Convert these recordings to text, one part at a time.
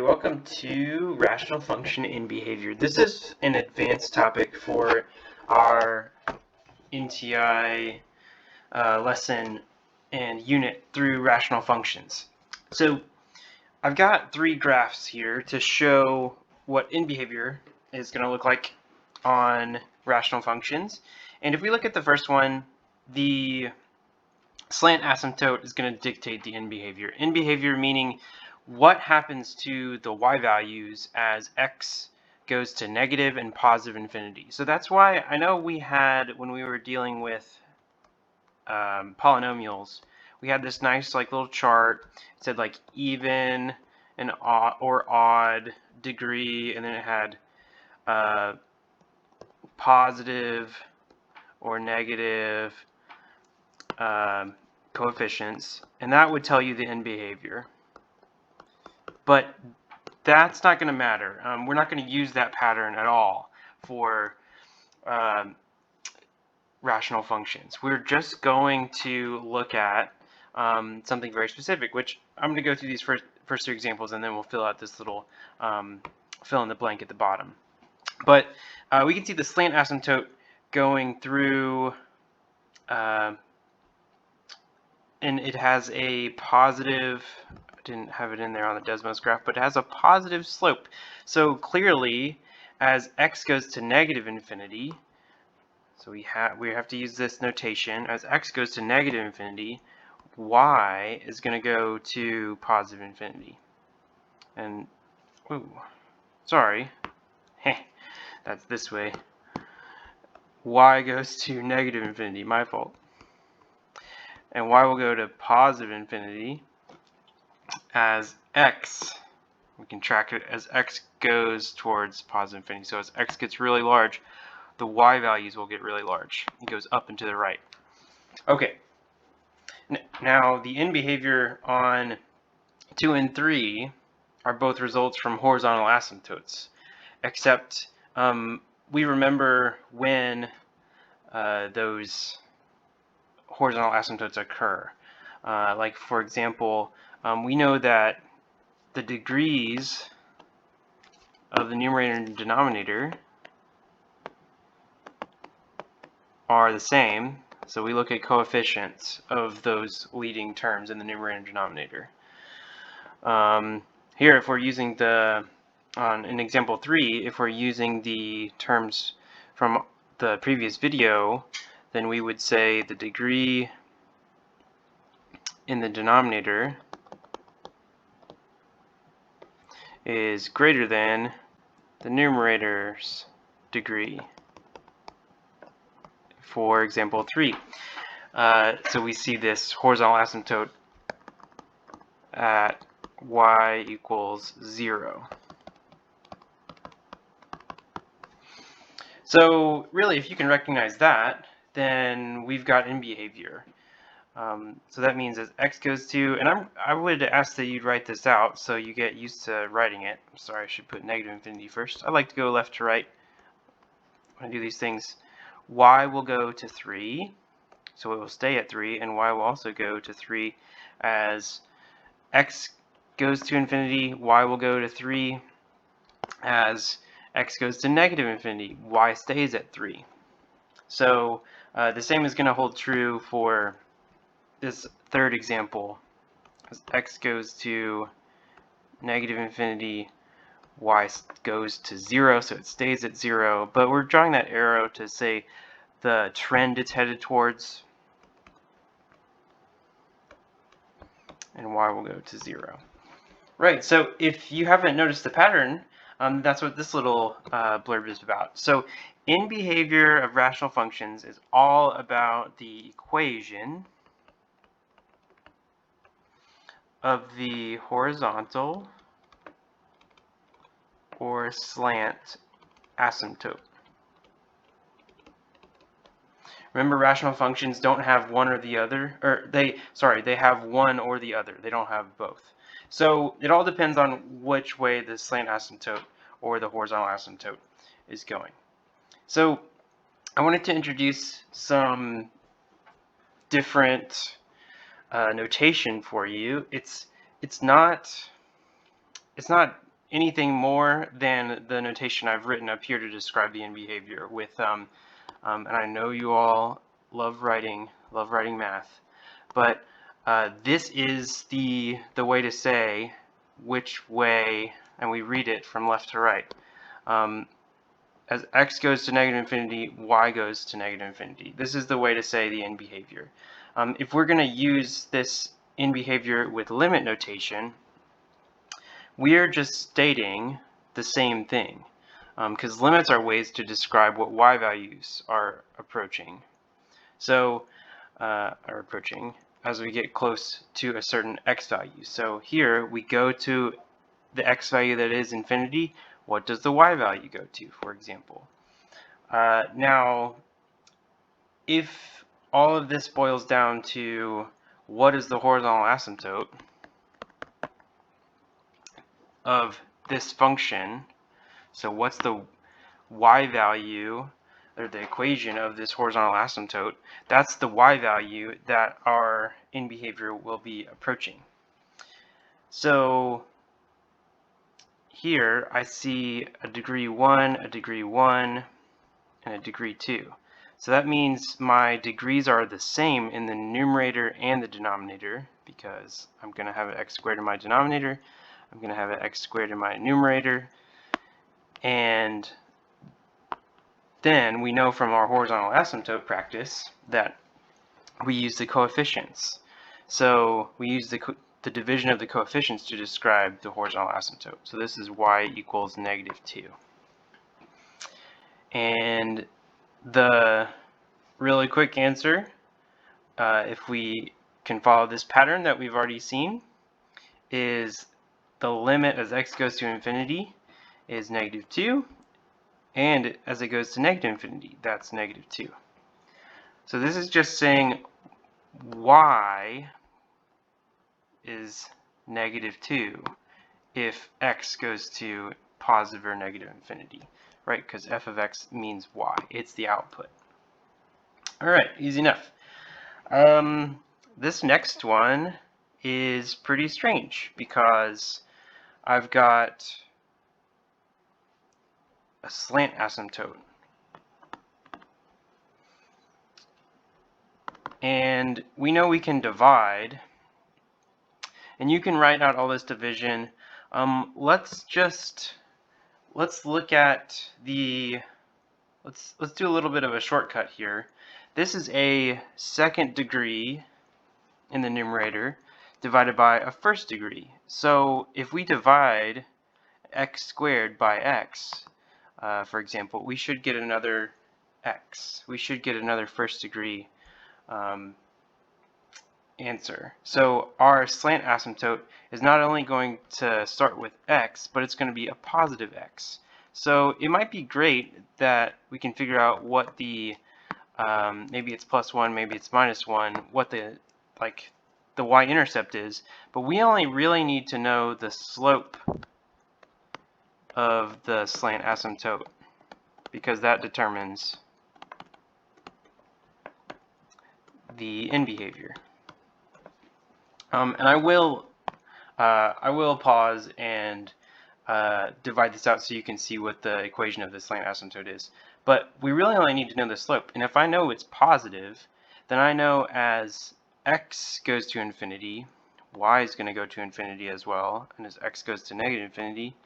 welcome to Rational Function in Behavior. This is an advanced topic for our NTI lesson and unit through rational functions. So I've got three graphs here to show what in behavior is going to look like on rational functions. And if we look at the first one, the slant asymptote is going to dictate the in behavior. In behavior meaning what happens to the y values as x goes to negative and positive infinity. So that's why I know we had, when we were dealing with polynomials, we had this nice little chart. It said like even and or odd degree, and then it had positive or negative coefficients, and that would tell you the end behavior. But that's not going to matter. We're not going to use that pattern at all for rational functions. We're just going to look at something very specific, which I'm going to go through these first two examples, and then we'll fill out this little fill in the blank at the bottom. But we can see the slant asymptote going through, and it has a positive, I didn't have it in there on the Desmos graph, but it has a positive slope. So clearly, as x goes to negative infinity, so we have to use this notation, as x goes to negative infinity, y is going to go to positive infinity. And, ooh, sorry, that's this way. Y goes to negative infinity, my fault. And y will go to positive infinity as x, we can track it as x goes towards positive infinity. So as x gets really large, the y values will get really large. It goes up and to the right. Okay, now the in behavior on 2 and 3 are both results from horizontal asymptotes, except we remember when those horizontal asymptotes occur. Like for example, we know that the degrees of the numerator and denominator are the same, so we look at coefficients of those leading terms in the numerator and denominator. Here, if we're using in example 3, if we're using the terms from the previous video, then we would say the degree in the denominator is greater than the numerator's degree for example 3. So we see this horizontal asymptote at y equals 0. So really, if you can recognize that, then we've got in behavior. So that means as x goes to, and I would ask that you'd write this out so you get used to writing it. I'm sorry, I should put negative infinity first. I like to go left to right when I do these things. Y will go to 3, so it will stay at 3, and y will also go to 3. As x goes to infinity, y will go to 3. As x goes to negative infinity, y stays at 3. So the same is going to hold true for this third example. As x goes to negative infinity, y goes to 0, so it stays at 0. But we're drawing that arrow to say the trend it's headed towards, and y will go to 0. Right, so if you haven't noticed the pattern, that's what this little blurb is about. So in behavior of rational functions is all about the equation of the horizontal or slant asymptote. Remember, rational functions don't have one or the other, or they have one or the other. They don't have both. So it all depends on which way the slant asymptote or the horizontal asymptote is going. So I wanted to introduce some different notation for you. It's not anything more than the notation I've written up here to describe the end behavior with, and I know you all love writing math, but this is the way to say which way, and we read it from left to right. As x goes to negative infinity, y goes to negative infinity. This is the way to say the end behavior. If we're going to use this end behavior with limit notation, we are just stating the same thing, because limits are ways to describe what y values are approaching. So, as we get close to a certain x value. So here we go to the x value that is infinity. What does the y value go to, for example? Now, if all of this boils down to what is the horizontal asymptote of this function, so what's the y value, or the equation of this horizontal asymptote, that's the y value that our end behavior will be approaching. So here I see a degree 1, a degree 1, and a degree 2. So that means my degrees are the same in the numerator and the denominator, because I'm going to have an x squared in my denominator, I'm going to have an x squared in my numerator, and then we know from our horizontal asymptote practice that we use the coefficients. So we use the division of the coefficients to describe the horizontal asymptote. So this is y equals -2. And the really quick answer, if we can follow this pattern that we've already seen, is the limit as x goes to infinity is -2, and as it goes to negative infinity, that's -2. So this is just saying y is -2 if x goes to positive or negative infinity, right? Because f of x means y. It's the output. All right, easy enough. This next one is pretty strange because I've got a slant asymptote. And we know we can divide, and you can write out all this division. Let's look at the, let's do a little bit of a shortcut here. This is a second degree in the numerator divided by a first degree. So if we divide x squared by x, for example, we should get another x. We should get another first degree answer. So our slant asymptote is not only going to start with x, but it's going to be a positive x. So it might be great that we can figure out what the maybe it's +1, maybe it's -1, what the y-intercept is, but we only really need to know the slope of the slant asymptote, because that determines the end behavior. And I will pause and divide this out so you can see what the equation of the slant asymptote is. But we really only need to know the slope. And if I know it's positive, then I know as x goes to infinity, y is going to go to infinity as well. And as x goes to negative infinity,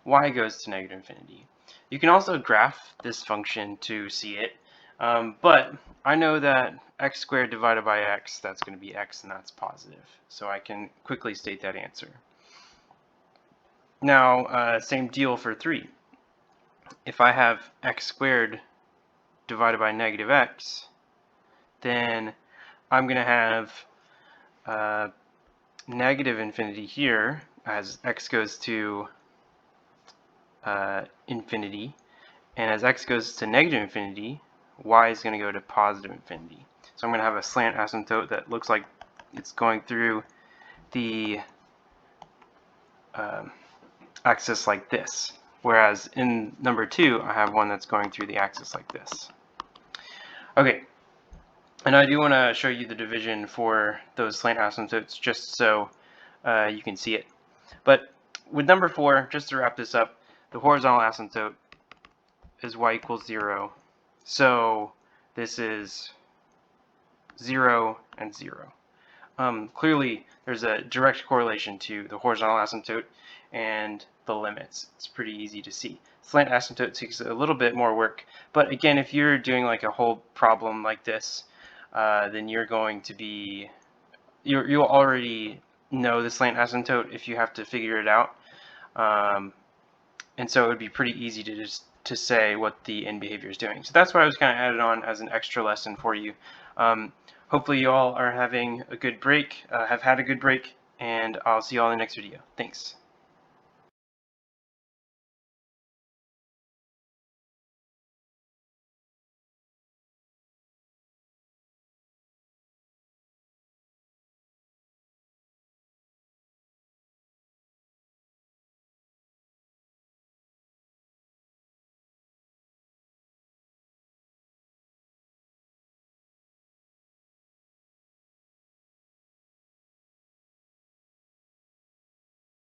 y goes to negative infinity. You can also graph this function to see it. But I know that x squared divided by x, that's going to be x, and that's positive. So I can quickly state that answer. Now, same deal for 3. If I have x squared divided by -x, then I'm going to have negative infinity here as x goes to infinity, and as x goes to negative infinity, y is going to go to positive infinity. So I'm going to have a slant asymptote that looks like it's going through the axis like this, whereas in number 2 I have one that's going through the axis like this. Okay, and I do want to show you the division for those slant asymptotes just so you can see it. But with number 4, just to wrap this up, the horizontal asymptote is y equals 0. So this is 0 and 0. Clearly, there's a direct correlation to the horizontal asymptote and the limits. It's pretty easy to see. Slant asymptote takes a little bit more work, but again, if you're doing like a whole problem like this, then you're going to be, you'll already know the slant asymptote if you have to figure it out. And so it would be pretty easy to just to say what the end behavior is doing. So that's why I was kind of added on as an extra lesson for you. Hopefully you all are having a good break, have had a good break, and I'll see you all in the next video. Thanks.